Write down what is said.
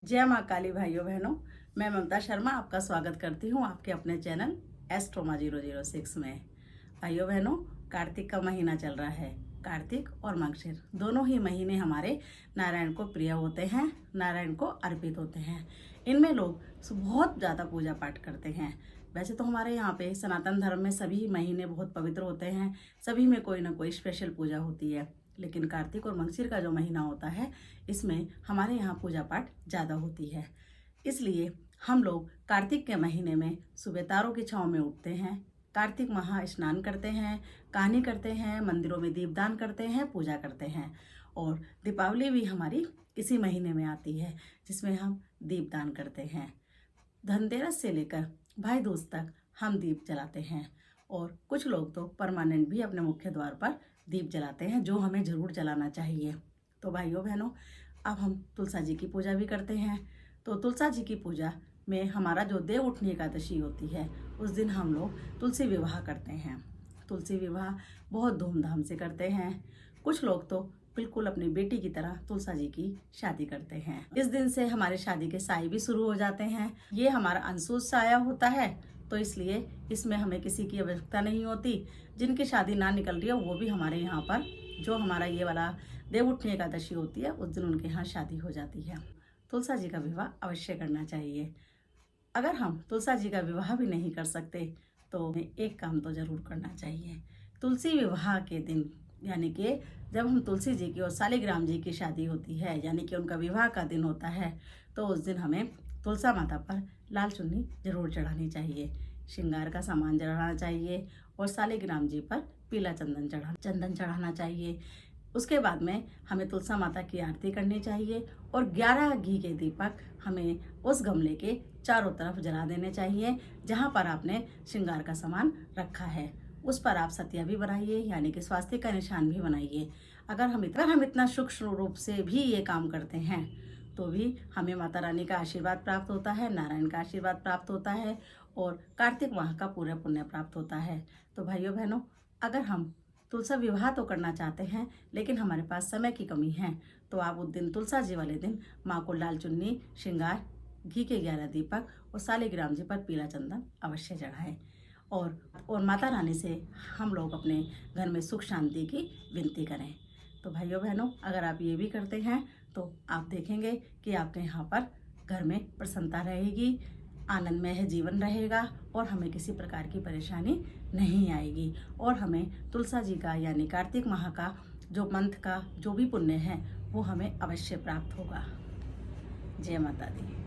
जय माँ काली भाइयों बहनों, मैं ममता शर्मा आपका स्वागत करती हूँ आपके अपने चैनल एस्ट्रोमा 006 में। भाइयों बहनों, कार्तिक का महीना चल रहा है। कार्तिक और मार्गशीर दोनों ही महीने हमारे नारायण को प्रिय होते हैं, नारायण को अर्पित होते हैं। इनमें लोग बहुत ज़्यादा पूजा पाठ करते हैं। वैसे तो हमारे यहाँ पे सनातन धर्म में सभी महीने बहुत पवित्र होते हैं, सभी में कोई ना कोई स्पेशल पूजा होती है। लेकिन कार्तिक और मार्गशीर का जो महीना होता है, इसमें हमारे यहाँ पूजा पाठ ज़्यादा होती है। इसलिए हम लोग कार्तिक के महीने में सुबह तारों की छाँव में उठते हैं, कार्तिक महा स्नान करते हैं, कहानी करते हैं, मंदिरों में दीपदान करते हैं, पूजा करते हैं। और दीपावली भी हमारी इसी महीने में आती है, जिसमें हम दीपदान करते हैं। धनतेरस से लेकर भाई दूज तक हम दीप जलाते हैं। और कुछ लोग तो परमानेंट भी अपने मुख्य द्वार पर दीप जलाते हैं, जो हमें ज़रूर जलाना चाहिए। तो भाइयों बहनों, अब हम तुलसा जी की पूजा भी करते हैं। तो तुलसा जी की पूजा में हमारा जो देव उठनी एकादशी होती है, उस दिन हम लोग तुलसी विवाह करते हैं। तुलसी विवाह बहुत धूमधाम से करते हैं। कुछ लोग तो बिल्कुल अपनी बेटी की तरह तुलसा जी की शादी करते हैं। इस दिन से हमारे शादी के साए भी शुरू हो जाते हैं। ये हमारा अंशुज साया होता है, तो इसलिए इसमें हमें किसी की आवश्यकता नहीं होती। जिनकी शादी ना निकल रही है, वो भी हमारे यहाँ पर जो हमारा ये वाला देव उठनी एकादशी होती है, उस दिन उनके यहाँ शादी हो जाती है। तुलसा जी का विवाह अवश्य करना चाहिए। अगर हम तुलसा जी का विवाह भी नहीं कर सकते, तो हमें एक काम तो जरूर करना चाहिए। तुलसी विवाह के दिन, यानी कि जब हम तुलसी जी की और शालिग्राम जी की शादी होती है, यानी कि उनका विवाह का दिन होता है, तो उस दिन हमें तुलसा माता पर लाल चुन्नी जरूर चढ़ानी चाहिए, श्रृंगार का सामान चढ़ाना चाहिए और शालिग्राम जी पर पीला चंदन चढ़ाना चाहिए। उसके बाद में हमें तुलसा माता की आरती करनी चाहिए और 11 घी के दीपक हमें उस गमले के चारों तरफ जला देने चाहिए, जहाँ पर आपने श्रृंगार का सामान रखा है। उस पर आप सतिया भी बनाइए, यानी कि स्वास्तिक का निशान भी बनाइए। अगर हम इतना सूक्ष्म रूप से भी ये काम करते हैं, तो भी हमें माता रानी का आशीर्वाद प्राप्त होता है, नारायण का आशीर्वाद प्राप्त होता है और कार्तिक माह का पूरा पुण्य प्राप्त होता है। तो भाइयों बहनों, अगर हम तुलसा विवाह तो करना चाहते हैं, लेकिन हमारे पास समय की कमी है, तो आप उस दिन तुलसा जी वाले दिन माँ को लाल चुन्नी, श्रृंगार, घी के 11 दीपक और शालिग्राम जी पर पीला चंदन अवश्य चढ़ाएं। और माता रानी से हम लोग अपने घर में सुख शांति की विनती करें। तो भाइयों बहनों, अगर आप ये भी करते हैं, तो आप देखेंगे कि आपके यहाँ पर घर में प्रसन्नता रहेगी, आनंदमय जीवन रहेगा और हमें किसी प्रकार की परेशानी नहीं आएगी। और हमें तुलसा जी का, यानी कार्तिक माह का जो मंथ का जो भी पुण्य है, वो हमें अवश्य प्राप्त होगा। जय माता दी।